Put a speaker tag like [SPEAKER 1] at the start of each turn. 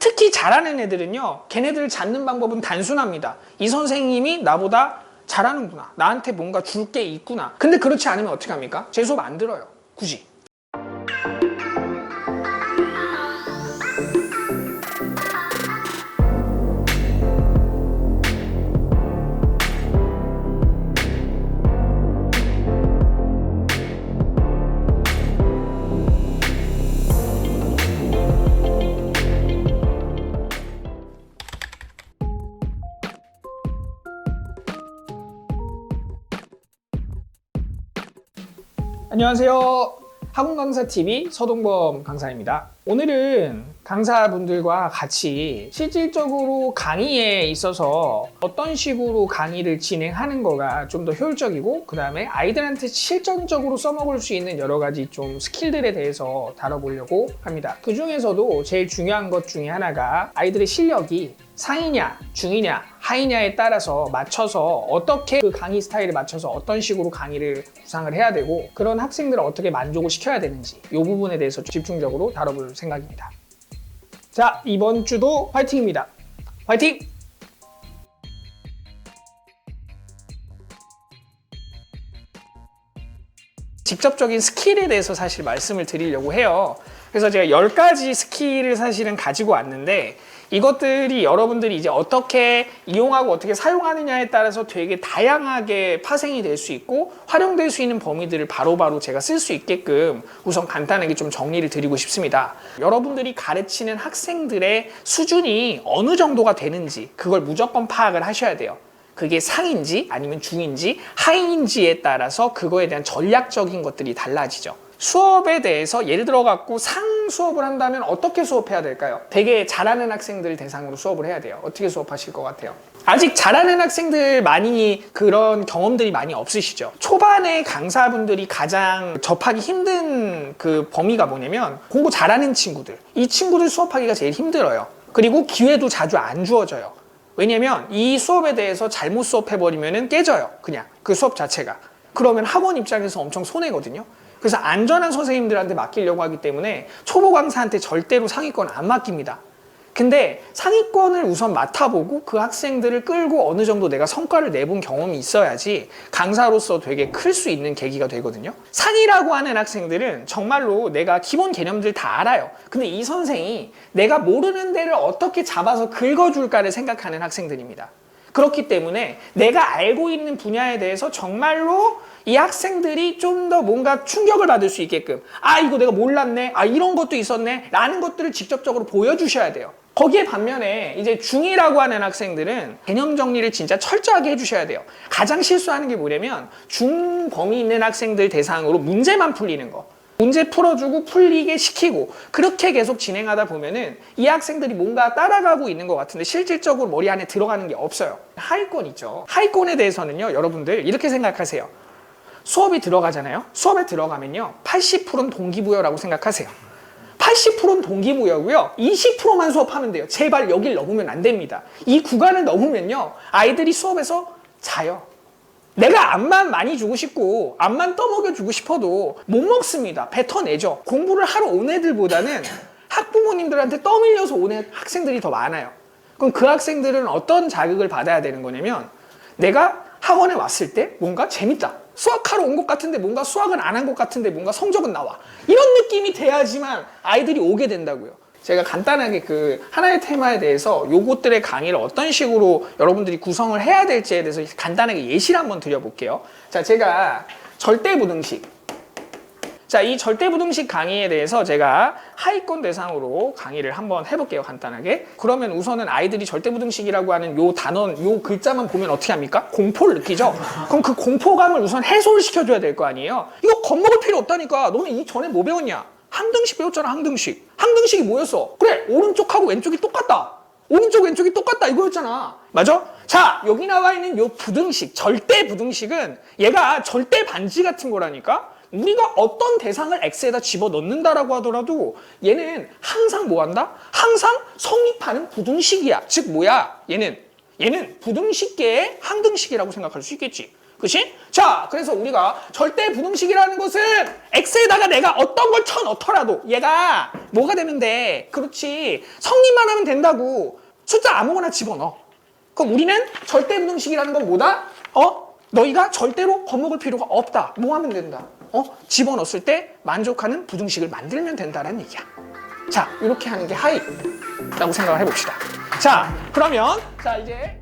[SPEAKER 1] 특히 잘하는 애들은요, 걔네들을 잡는 방법은 단순합니다. 이 선생님이 나보다 잘하는구나, 나한테 뭔가 줄 게 있구나. 근데 그렇지 않으면 어떻게 합니까? 제 수업 안 들어요, 굳이. 안녕하세요. 학원강사TV 서동범 강사입니다. 오늘은 강사분들과 같이 실질적으로 강의에 있어서 어떤 식으로 강의를 진행하는 거가 좀 더 효율적이고, 그 다음에 아이들한테 실전적으로 써먹을 수 있는 여러 가지 좀 스킬들에 대해서 다뤄보려고 합니다. 그 중에서도 제일 중요한 것 중에 하나가 아이들의 실력이 상이냐, 중이냐, 하이냐에 따라서 맞춰서 어떻게 그 강의 스타일에 맞춰서 어떤 식으로 강의를 구상을 해야 되고, 그런 학생들을 어떻게 만족을 시켜야 되는지, 이 부분에 대해서 집중적으로 다뤄볼 생각입니다. 자, 이번 주도 화이팅입니다. 화이팅! 직접적인 스킬에 대해서 사실 말씀을 드리려고 해요. 그래서 제가 10가지 스킬을 사실은 가지고 왔는데, 이것들이 여러분들이 이제 어떻게 이용하고 어떻게 사용하느냐에 따라서 되게 다양하게 파생이 될 수 있고 활용될 수 있는 범위들을 바로바로 제가 쓸 수 있게끔 우선 간단하게 좀 정리를 드리고 싶습니다. 여러분들이 가르치는 학생들의 수준이 어느 정도가 되는지 그걸 무조건 파악을 하셔야 돼요. 그게 상인지 아니면 중인지 하인지에 따라서 그거에 대한 전략적인 것들이 달라지죠. 수업에 대해서 예를 들어 갖고 상 수업을 한다면 어떻게 수업해야 될까요? 되게 잘하는 학생들 대상으로 수업을 해야 돼요. 어떻게 수업하실 것 같아요? 아직 잘하는 학생들 많이 그런 경험들이 많이 없으시죠? 초반에 강사분들이 가장 접하기 힘든 그 범위가 뭐냐면 공부 잘하는 친구들. 이 친구들 수업하기가 제일 힘들어요. 그리고 기회도 자주 안 주어져요. 왜냐면 이 수업에 대해서 잘못 수업해버리면 깨져요. 그냥 그 수업 자체가. 그러면 학원 입장에서 엄청 손해거든요. 그래서 안전한 선생님들한테 맡기려고 하기 때문에 초보 강사한테 절대로 상위권 안 맡깁니다. 근데 상위권을 우선 맡아보고 그 학생들을 끌고 어느 정도 내가 성과를 내본 경험이 있어야지 강사로서 되게 클 수 있는 계기가 되거든요. 상이라고 하는 학생들은 정말로 내가 기본 개념들 다 알아요. 근데 이 선생이 내가 모르는 데를 어떻게 잡아서 긁어줄까를 생각하는 학생들입니다. 그렇기 때문에 내가 알고 있는 분야에 대해서 정말로 이 학생들이 좀 더 뭔가 충격을 받을 수 있게끔, 아, 이거 내가 몰랐네, 아, 이런 것도 있었네 라는 것들을 직접적으로 보여주셔야 돼요. 거기에 반면에 이제 중2라고 하는 학생들은 개념 정리를 진짜 철저하게 해주셔야 돼요. 가장 실수하는 게 뭐냐면 중범위 있는 학생들 대상으로 문제만 풀리는 거, 문제 풀어주고 풀리게 시키고 그렇게 계속 진행하다 보면은 이 학생들이 뭔가 따라가고 있는 것 같은데 실질적으로 머리 안에 들어가는 게 없어요. 하위권 있죠. 하위권에 대해서는요, 여러분들 이렇게 생각하세요. 수업이 들어가잖아요. 수업에 들어가면요 80%는 동기부여라고 생각하세요. 80%는 동기부여고요 20%만 수업하면 돼요. 제발 여길 넘으면 안 됩니다. 이 구간을 넘으면요 아이들이 수업에서 자요. 내가 암만 많이 주고 싶고 암만 떠먹여주고 싶어도 못 먹습니다. 뱉어내죠. 공부를 하러 온 애들보다는 학부모님들한테 떠밀려서 온 학생들이 더 많아요. 그럼 그 학생들은 어떤 자극을 받아야 되는 거냐면, 내가 학원에 왔을 때 뭔가 재밌다, 수학하러 온 것 같은데 뭔가 수학은 안 한 것 같은데 뭔가 성적은 나와, 이런 느낌이 돼야지만 아이들이 오게 된다고요. 제가 간단하게 그 하나의 테마에 대해서 요것들의 강의를 어떤 식으로 여러분들이 구성을 해야 될지에 대해서 간단하게 예시를 한번 드려볼게요. 자, 제가 절대부등식, 자, 이 절대부등식 강의에 대해서 제가 하위권 대상으로 강의를 한번 해볼게요. 간단하게. 그러면 우선은 아이들이 절대부등식이라고 하는 요 단어, 요 글자만 보면 어떻게 합니까? 공포를 느끼죠? 그럼 그 공포감을 우선 해소를 시켜줘야 될 거 아니에요? 이거 겁먹을 필요 없다니까. 너는 이전에 뭐 배웠냐? 항등식 배웠잖아. 항등식. 항등식이 뭐였어? 그래, 오른쪽하고 왼쪽이 똑같다. 오른쪽 왼쪽이 똑같다 이거였잖아. 맞아? 자, 여기 나와 있는 요 부등식, 절대부등식은 얘가 절대 반지 같은 거라니까. 우리가 어떤 대상을 X에다 집어넣는다라고 하더라도 얘는 항상 뭐 한다? 항상 성립하는 부등식이야. 즉 뭐야? 얘는 부등식계의 항등식이라고 생각할 수 있겠지. 그치? 자, 그래서 우리가 절대 부등식이라는 것은 x에다가 내가 어떤 걸 쳐넣더라도 얘가 뭐가 되면 돼? 그렇지. 성립만 하면 된다고. 숫자 아무거나 집어넣어. 그럼 우리는 절대 부등식이라는 건 뭐다? 너희가 절대로 겁먹을 필요가 없다. 뭐 하면 된다? 집어넣었을 때 만족하는 부등식을 만들면 된다는 얘기야. 자, 이렇게 하는 게 하이라고 생각을 해봅시다. 자, 그러면 자 이제